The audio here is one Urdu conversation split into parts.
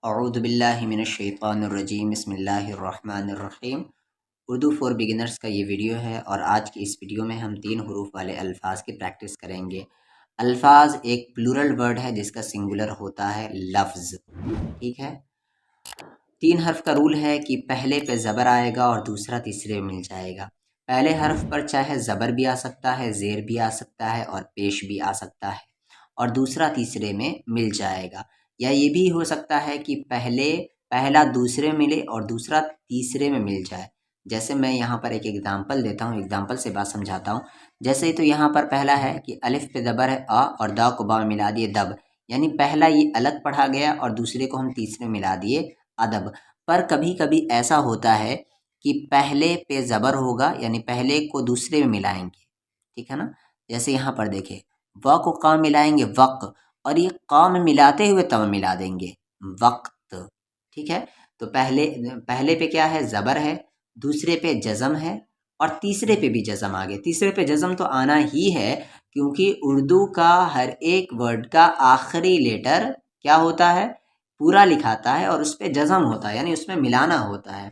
اعوذ باللہ من الشیطان الرجیم، بسم اللہ الرحمن الرحیم۔ اردو فور بگنرز کا یہ ویڈیو ہے اور آج کی اس ویڈیو میں ہم 3 حروف والے الفاظ کی پریکٹس کریں گے۔ الفاظ ایک پلورل ورڈ ہے جس کا سنگولر ہوتا ہے لفظ، ٹھیک ہے۔ 3 حرف کا رول ہے کہ پہلے پہ زبر آئے گا اور دوسرا تیسرے میں مل جائے گا۔ پہلے حرف پر چاہے زبر بھی آ سکتا ہے، زیر بھی آ سکتا ہے اور پیش بھی آ سکتا ہے، اور دوسرا تیسرے میں مل جائے گا۔ یا یہ بھی ہو سکتا ہے کہ پہلا دوسرے میں ملے اور دوسرا تیسرے میں مل جائے۔ جیسے میں یہاں پر ایک ایگزامپل دیتا ہوں، ایگزامپل سے بات سمجھاتا ہوں۔ جیسے تو یہاں پر پہلا ہے کہ الف پہ زبر ہے آ اور دا کو با میں ملا دیے دب، یعنی پہلا یہ الگ پڑھا گیا اور دوسرے کو ہم تیسرے میں ملا دیے ادب۔ پر کبھی کبھی ایسا ہوتا ہے کہ پہلے پہ زبر ہوگا، یعنی پہلے کو دوسرے میں ملائیں گے، ٹھیک ہے نا۔ جیسے یہاں پر دیکھیں و کو قام ملائیں گے وق، اور یہ قام ملاتے ہوئے تم ملا دیں گے وقت، ٹھیک ہے۔ تو پہلے پہ کیا ہے؟ زبر ہے، دوسرے پہ جزم ہے اور تیسرے پہ بھی جزم آ گیا۔ تیسرے پہ جزم تو آنا ہی ہے کیونکہ اردو کا ہر ایک ورڈ کا آخری لیٹر کیا ہوتا ہے؟ پورا لکھاتا ہے اور اس پہ جزم ہوتا ہے، یعنی اس میں ملانا ہوتا ہے۔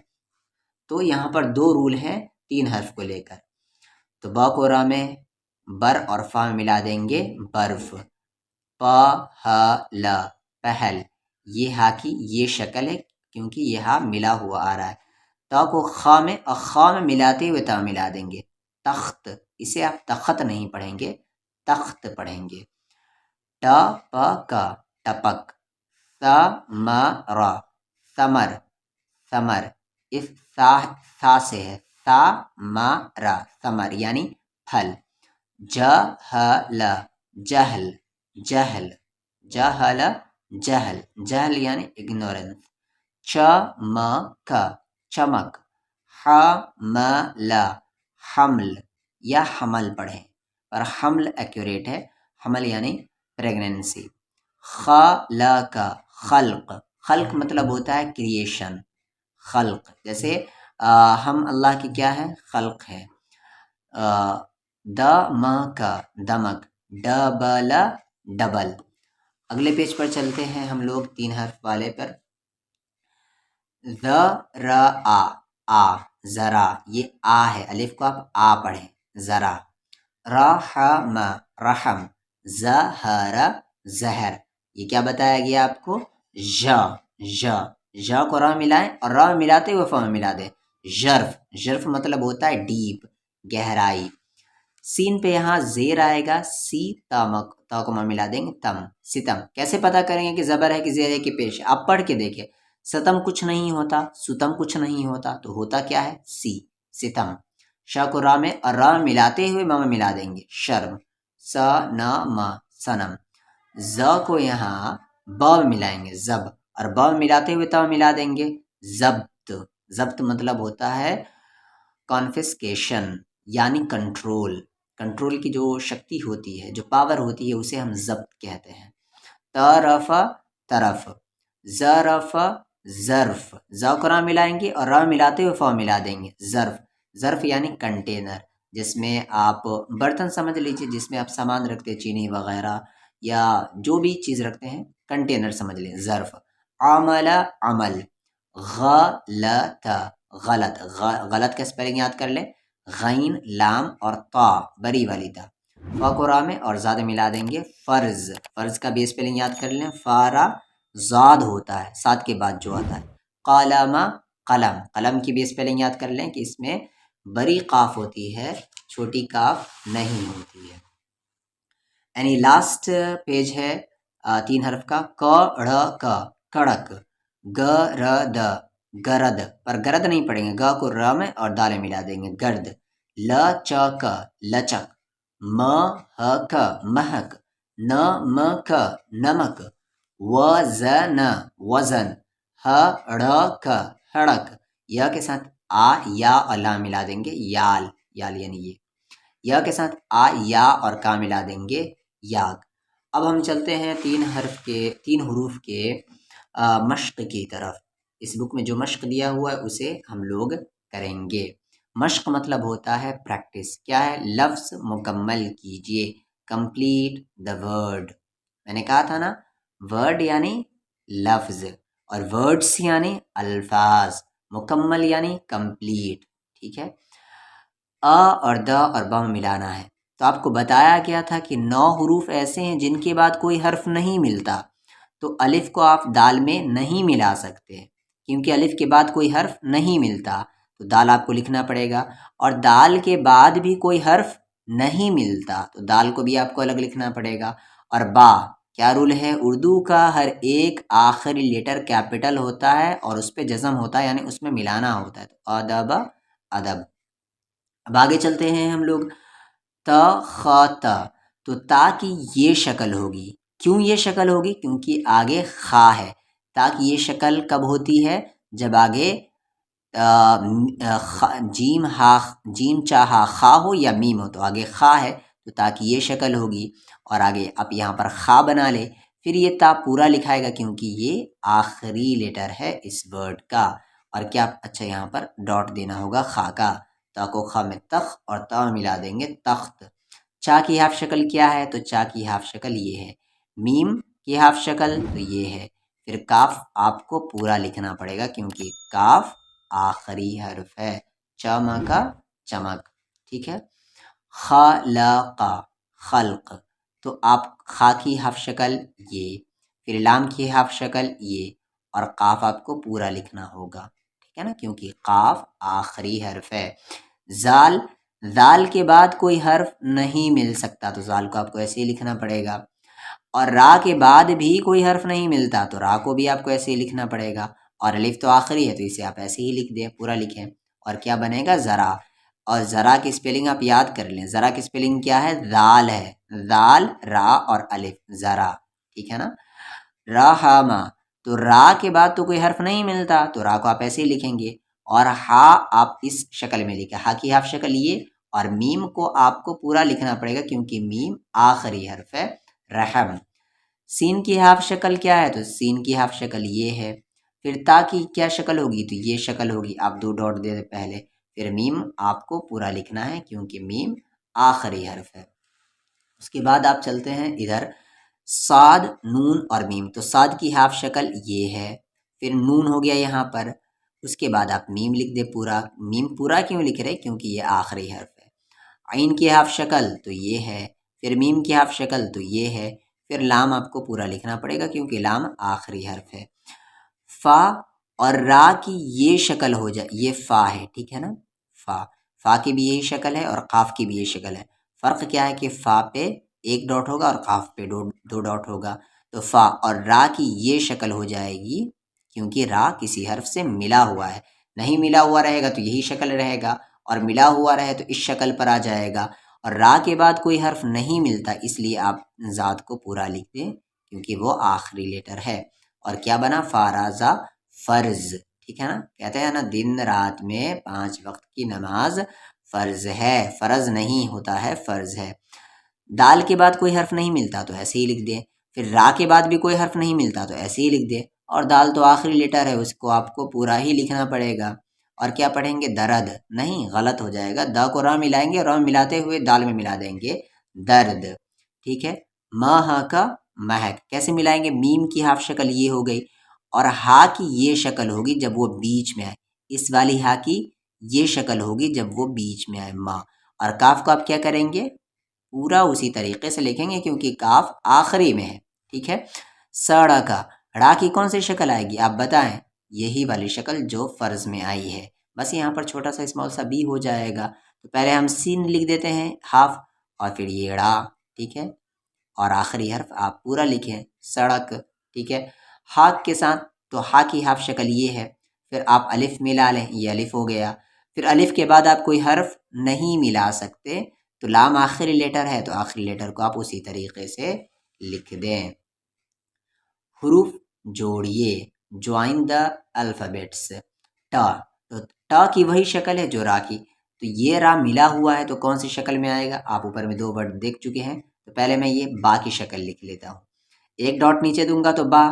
تو یہاں پر 2 رول ہیں 3 حرف کو لے کر۔ تو با کو را میں بر اور فا میں ملا دیں گے برف، پا ہا لا پہل، یہ ہا کی یہ شکل ہے کیونکہ یہ ہا ملا ہوا آ رہا ہے۔ تا کو خا میں اور خا میں ملاتے ہوئے تا ملا دیں گے تخت، اسے آپ تخت نہیں پڑھیں گے، تخت پڑھیں گے۔ ٹا پا کا ٹپک، سا ما را ثمر، ثمر اس سا سے ہے، سا ما را ثمر یعنی پھل۔ جہل جہل، جہل جہل جہل، جہل یعنی اگنورنس۔ چمک چمک، حمل حمل یا حمل پڑھیں، اور حمل ایکوریٹ ہے، حمل یعنی پریگننسی۔ خلق خلق، خلق مطلب ہوتا ہے کریشن، خلق، جیسے ہم اللہ کی کیا ہے؟ خلق ہے۔ دمک دمک، ڈبل ڈبل۔ اگلے پیج پر چلتے ہیں ہم لوگ 3 حرف والے پر۔ ذرا آ، ذرا، یہ آ ہے، الف کو آپ آ پڑھیں، ذرا۔ رحم رحم، زہر زہر، یہ کیا بتایا گیا آپ کو؟ ژ کو را ملائیں اور را ملاتے ہوئے فا میں ملا دیں، ژرف، ژرف مطلب ہوتا ہے ڈیپ، گہرائی۔ سین پہ یہاں زیر آئے گا، سی تامک، تا کو ملا دیں گے تم، ستم۔ کیسے پتہ کریں گے کہ زبر ہے کہ زیر ہے کہ پیش ہے؟ آپ پڑھ کے دیکھیں، ستم کچھ نہیں ہوتا، ستم کچھ نہیں ہوتا، تو ہوتا کیا ہے؟ سی، ستم۔ شا کو را میں اور را ملاتے ہوئے ما میں ملا دیں گے شرم، سا نا ما سنم۔ ز کو یہاں با میں ملائیں گے زب، اور با میں ملاتے ہوئے تا ملا دیں گے ضبط، ضبط مطلب ہوتا ہے کانفسکیشن یعنی کنٹرول، کنٹرول کی جو شکتی ہوتی ہے، جو پاور ہوتی ہے، اسے ہم ضبط کہتے ہیں۔ طرف طرف، ظرف ظرف، ز کو را ملائیں گے اور را ملاتے ہوئے فا ملا دیں گے ظرف، ظرف یعنی کنٹینر، جس میں آپ برتن سمجھ لیجیے، جس میں آپ سامان رکھتے ہیں، چینی وغیرہ یا جو بھی چیز رکھتے ہیں، کنٹینر سمجھ لیں، ظرف۔ عمل عمل، غلط غلط، غلط کا سپیلنگ یاد کر لیں، غین لام اور طا بری والی تا، فا کو را میں اور زاد ملا دیں گے فرض، فرض کا بھی اسپیلنگ یاد کر لیں، فارا زاد ہوتا ہے، سات کے بعد جو آتا ہے۔ قلم قلم، قلم کی بھی اسپیلنگ یاد کر لیں کہ اس میں بری قاف ہوتی ہے، چھوٹی کاف نہیں ہوتی ہے۔ یعنی لاسٹ پیج ہے 3 حرف کا۔ کڑک کڑک، گرد گرد، پر گرد نہیں پڑھیں گے، گا کو را میں اور دالے ملا دیں گے گرد۔ لچک لچک، مہک مہک، نمک نمک، وزن وزن، ہڑک ہڑک، یا کے ساتھ آ یا اور لا ملا دیں گے یال، یال یعنی یہ، یا کے ساتھ آ یا اور کا ملا دیں گے یاگ۔ اب ہم چلتے ہیں 3 حروف کے مشق کی طرف۔ اس بک میں جو مشق دیا ہوا ہے اسے ہم لوگ کریں گے۔ مشق مطلب ہوتا ہے پریکٹس، کیا ہے؟ لفظ مکمل کیجئے، کمپلیٹ دا ورڈ۔ میں نے کہا تھا نا، ورڈ یعنی لفظ، اور ورڈس یعنی الفاظ، مکمل یعنی کمپلیٹ، ٹھیک ہے۔ اور د اور ب ملانا ہے، تو آپ کو بتایا گیا تھا کہ 9 حروف ایسے ہیں جن کے بعد کوئی حرف نہیں ملتا، تو الف کو آپ دال میں نہیں ملا سکتے کیونکہ الف کے بعد کوئی حرف نہیں ملتا، تو دال آپ کو لکھنا پڑے گا۔ اور دال کے بعد بھی کوئی حرف نہیں ملتا تو دال کو بھی آپ کو الگ لکھنا پڑے گا۔ اور با کیا رول ہے، اردو کا ہر ایک آخری لیٹر کیپٹل ہوتا ہے اور اس پہ جزم ہوتا ہے، یعنی اس میں ملانا ہوتا ہے، تو ادب ادب۔ اب آگے چلتے ہیں ہم لوگ، تا خا تا، تو تا کی یہ شکل ہوگی، کیوں یہ شکل ہوگی، کیونکہ آگے خا ہے۔ تا کی یہ شکل کب ہوتی ہے، جب آگے جیم ہا جیم چاہا خا ہو یا میم ہو، تو آگے خا ہے تو تا کی یہ شکل ہوگی، اور آگے آپ یہاں پر خا بنا لے، پھر یہ تا پورا لکھائے گا کیونکہ یہ آخری لیٹر ہے اس ورڈ کا، اور کیا اچھا یہاں پر ڈاٹ دینا ہوگا خا کا، تا کو خا میں تخ اور تا ملا دیں گے تخت۔ چا کی ہاف شکل کیا ہے، تو چا کی ہاف شکل یہ ہے، میم کی ہاف شکل تو یہ ہے، پھر کاف آپ کو پورا لکھنا پڑے گا کیونکہ کاف آخری حرف ہے، چما کا چمک، ٹھیک ہے۔ خلق خلق، تو آپ خا کی ہاف شکل یہ، پھر لام کی ہاف شکل یہ، اور قاف آپ کو پورا لکھنا ہوگا، ٹھیک ہے نا، کیونکہ قاف آخری حرف ہے۔ زال، زال کے بعد کوئی حرف نہیں مل سکتا تو زال کو آپ کو ایسے ہی لکھنا پڑے گا، اور را کے بعد بھی کوئی حرف نہیں ملتا تو را کو بھی آپ کو ایسے ہی لکھنا پڑے گا، اور الف تو آخری ہے تو اسے آپ ایسے ہی لکھ دیں، پورا لکھیں، اور کیا بنے گا ذرا، اور ذرا کی سپیلنگ آپ یاد کر لیں، ذرا کی سپیلنگ کیا ہے، ذال ہے، ذال را اور الف ذرا، ٹھیک ہے نا۔ رحما، تو را کے بعد تو کوئی حرف نہیں ملتا تو را کو آپ ایسے ہی لکھیں گے، اور ہا آپ اس شکل میں لکھیں، ہا کی ہاف شکل یہ، اور میم کو آپ کو پورا لکھنا پڑے گا کیونکہ میم آخری حرف ہے، رحم۔ سین کی ہاف شکل کیا ہے، تو سین کی ہاف شکل یہ ہے، پھر تا کی کیا شکل ہوگی، تو یہ شکل ہوگی، آپ 2 ڈاٹ دے دیں پہلے، پھر میم آپ کو پورا لکھنا ہے کیونکہ میم آخری حرف ہے۔ اس کے بعد آپ چلتے ہیں ادھر، صاد نون اور میم، تو صاد کی ہاف شکل یہ ہے، پھر نون ہو گیا یہاں پر، اس کے بعد آپ میم لکھ دے پورا، میم پورا کیوں لکھ رہے کیونکہ یہ آخری حرف ہے۔ عین کی ہاف شکل تو یہ ہے، پھر میم کی ہاف شکل تو یہ ہے، پھر لام آپ کو پورا لکھنا پڑے گا کیونکہ لام آخری حرف ہے۔ فا اور را کی یہ شکل ہو جائے، یہ فا ہے، ٹھیک ہے نا، فا، فا کی بھی یہی شکل ہے اور قاف کی بھی یہی شکل ہے، فرق کیا ہے کہ فا پہ 1 ڈاٹ ہوگا اور قاف پہ 2 ڈاٹ ہوگا، تو فا اور را کی یہ شکل ہو جائے گی کیونکہ را کسی حرف سے ملا ہوا ہے، نہیں ملا ہوا رہے گا تو یہی شکل رہے گا، اور ملا ہوا رہے تو اس شکل پر آ جائے گا، اور را کے بعد کوئی حرف نہیں ملتا اس لیے آپ ذات کو پورا لکھ دیں کیونکہ وہ آخری لیٹر ہے، اور کیا بنا، فارازہ فرض، ٹھیک ہے نا، کہتے ہیں نا دن رات میں 5 وقت کی نماز فرض ہے، فرض نہیں ہوتا ہے، فرض ہے۔ دال کے بعد کوئی حرف نہیں ملتا تو ایسے ہی لکھ دیں، پھر را کے بعد بھی کوئی حرف نہیں ملتا تو ایسے ہی لکھ دیں، اور دال تو آخری لیٹر ہے اس کو آپ کو پورا ہی لکھنا پڑے گا، اور کیا پڑھیں گے، درد، نہیں غلط ہو جائے گا، دا کو را ملائیں گے، را ملاتے ہوئے دال میں ملا دیں گے درد، ٹھیک ہے۔ ماہ کا مہک کیسے ملائیں گے، میم کی ہاف شکل یہ ہو گئی، اور ہا کی یہ شکل ہوگی جب وہ بیچ میں آئے، اس والی ہا کی یہ شکل ہوگی جب وہ بیچ میں آئے، ماں، اور کاف کو آپ کیا کریں گے، پورا اسی طریقے سے لکھیں گے کیونکہ کاف آخری میں ہے، ٹھیک ہے۔ سڑا کا، ڑا کی کون سی شکل آئے گی آپ بتائیں، یہی والی شکل جو فرض میں آئی ہے، بس یہاں پر چھوٹا سا اسمال سا بھی ہو جائے گا، تو پہلے ہم سین لکھ دیتے ہیں ہاف، اور پھر یہ ڑا، ٹھیک ہے، اور آخری حرف آپ پورا لکھیں، سڑک، ٹھیک ہے۔ ہاک کے ساتھ تو ہا کی ہاف شکل یہ ہے، پھر آپ الف ملا لیں، یہ الف ہو گیا، پھر الف کے بعد آپ کوئی حرف نہیں ملا سکتے تو لام آخری لیٹر ہے تو آخری لیٹر کو آپ اسی طریقے سے لکھ دیں۔ حروف جوڑیے، جوائن دا الفابیٹس، ٹا، تو ٹا کی وہی شکل ہے جو را کی، تو یہ را ملا ہوا ہے تو کون سی شکل میں آئے گا، آپ اوپر میں 2 ورڈ دیکھ چکے ہیں، تو پہلے میں یہ با کی شکل لکھ لیتا ہوں، 1 ڈاٹ نیچے دوں گا تو با،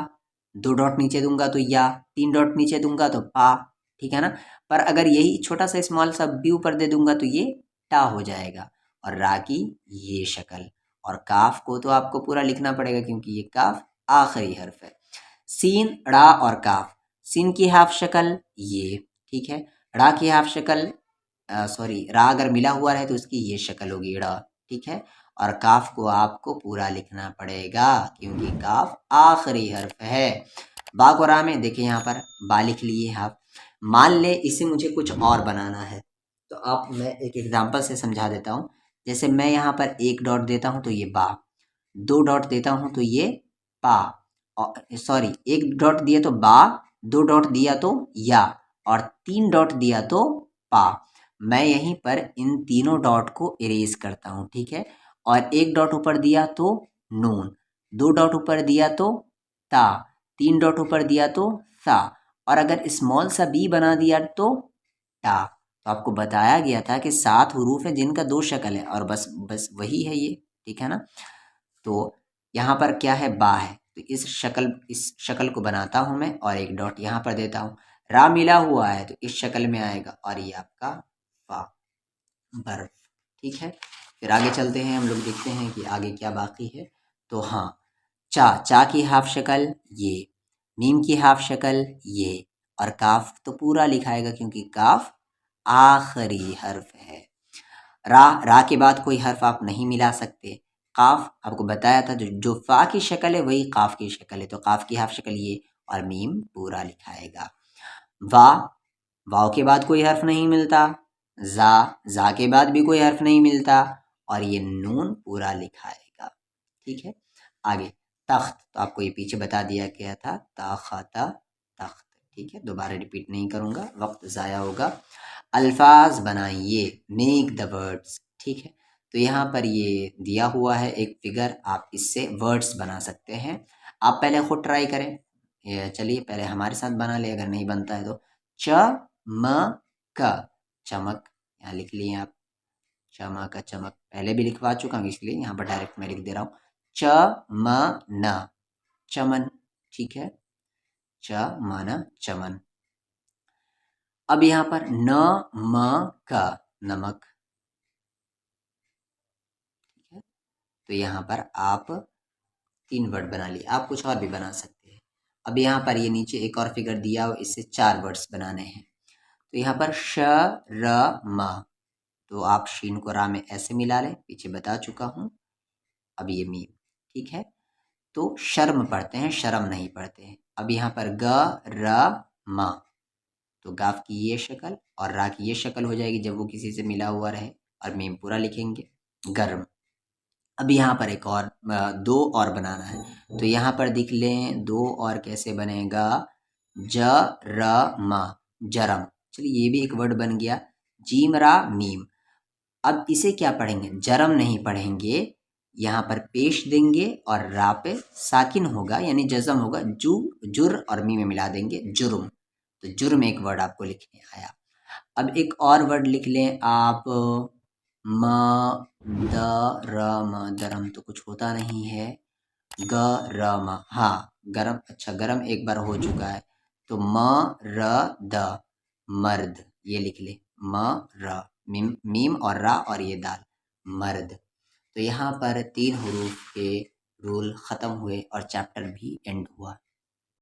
2 ڈاٹ نیچے دوں گا تو یا، 3 ڈاٹ نیچے دوں گا تو پا، ٹھیک ہے نا، پر اگر یہی چھوٹا سا اسمال سا بھی اوپر دے دوں گا تو یہ ٹا ہو جائے گا، اور را کی یہ شکل، اور کاف کو تو آپ کو پورا لکھنا پڑے گا کیونکہ یہ کاف آخری حرف ہے۔ سین، ڑا اور کاف. سین کی ہاف شکل یہ، ٹھیک ہے. ڑا کی ہاف شکل را اگر ملا ہوا رہے تو اس کی یہ شکل ہوگی ڑا، ٹھیک ہے. اور کاف کو آپ کو پورا لکھنا پڑے گا کیونکہ کاف آخری حرف ہے. با کو را میں دیکھیں یہاں پر با لکھ لیے ہاف. مان لے اسے مجھے کچھ اور بنانا ہے تو آپ میں ایک ایگزامپل سے سمجھا دیتا ہوں. جیسے میں یہاں پر ایک ڈاٹ دیتا ہوں تو یہ با، دو ڈاٹ دیتا ہوں تو یہ پا، ایک ڈاٹ دیا تو با، دو ڈاٹ دیا تو یا، اور تین ڈاٹ دیا تو پا. میں یہیں پر ان تینوں ڈاٹ کو اریز کرتا ہوں، ٹھیک ہے. اور ایک ڈاٹ اوپر دیا تو نون، دو ڈاٹ اوپر دیا تو تا، تین ڈاٹ اوپر دیا تو سا، اور اگر اسمال سا بی بنا دیا تو ٹا. تو آپ کو بتایا گیا تھا کہ 7 حروف ہیں جن کا 2 شکل ہے، اور بس وہی ہے یہ، ٹھیک ہے نا. تو یہاں پر کیا ہے، با ہے، تو اس شکل کو بناتا ہوں میں اور ایک ڈاٹ یہاں پر دیتا ہوں. را ملا ہوا ہے تو اس شکل میں آئے گا اور یہ آپ کا فا برف، ٹھیک ہے. پھر آگے چلتے ہیں، ہم لوگ دیکھتے ہیں کہ آگے کیا باقی ہے. تو ہاں، چا کی ہاف شکل یہ، میم کی ہاف شکل یہ، اور کاف تو پورا لکھائے گا کیونکہ کاف آخری حرف ہے. را کے بعد کوئی حرف آپ نہیں ملا سکتے. قاف آپ کو بتایا تھا جو فا کی شکل ہے وہی قاف کی شکل ہے، تو قاف کی ہاف شکل یہ، اور میم پورا لکھائے گا. واو کے بعد کوئی حرف نہیں ملتا. زا کے بعد بھی کوئی حرف نہیں ملتا، اور یہ نون پورا لکھائے گا، ٹھیک ہے. آگے تخت، تو آپ کو یہ پیچھے بتا دیا گیا تھا، تاختا تخت، ٹھیک ہے. دوبارہ ریپیٹ نہیں کروں گا، وقت ضائع ہوگا. الفاظ بنائیے، میک دا ورڈس، ٹھیک ہے. تو یہاں پر یہ دیا ہوا ہے ایک فگر، آپ اس سے ورڈس بنا سکتے ہیں. آپ پہلے خود ٹرائی کریں. چلیے پہلے ہمارے ساتھ بنا لیں، اگر نہیں بنتا ہے تو چمک، چمک یہاں لکھ لیے آپ. چمک، چمک پہلے بھی لکھوا چکا ہوں، اس لیے یہاں پر ڈائریکٹ میں لکھ دے رہا ہوں. چمن، چمن، ٹھیک ہے. چمن، چمن. اب یہاں پر نمک، نمک، ٹھیک ہے. تو یہاں پر آپ 3 ورڈ بنا لیے، آپ کچھ اور بھی بنا سکتے ہیں. اب یہاں پر یہ نیچے ایک اور فگر دیا ہو، اس سے 4 ورڈز بنانے ہیں. تو یہاں پر شرم، تو آپ شین کو را میں ایسے ملا لیں، پیچھے بتا چکا ہوں. اب یہ میم، ٹھیک ہے. تو شرم پڑھتے ہیں، شرم نہیں پڑھتے ہیں. اب یہاں پر گرم، تو گاف کی یہ شکل اور را کی یہ شکل ہو جائے گی جب وہ کسی سے ملا ہوا رہے، اور میم پورا لکھیں گے، گرم. اب یہاں پر ایک اور 2 اور بنانا ہے، تو یہاں پر دیکھ لیں 2 اور کیسے بنے گا. جرم، جرم. چلیے یہ بھی ایک ورڈ بن گیا. جیم را میم. اب اسے کیا پڑھیں گے، جرم نہیں پڑھیں گے، یہاں پر پیش دیں گے اور را پہ ساکن ہوگا یعنی جزم ہوگا، جر اور می میں ملا دیں گے، جرم. تو جرم ایک ورڈ آپ کو لکھنے آیا. اب ایک اور ورڈ لکھ لیں آپ، درم، درم تو کچھ ہوتا نہیں ہے. گرم، ہاں گرم، اچھا گرم ایک بار ہو چکا ہے. تو مرد، مرد یہ لکھ لیں، میم اور را اور یہ دال، مرد. تو یہاں پر 3 حروف کے رول ختم ہوئے اور چیپٹر بھی اینڈ ہوا.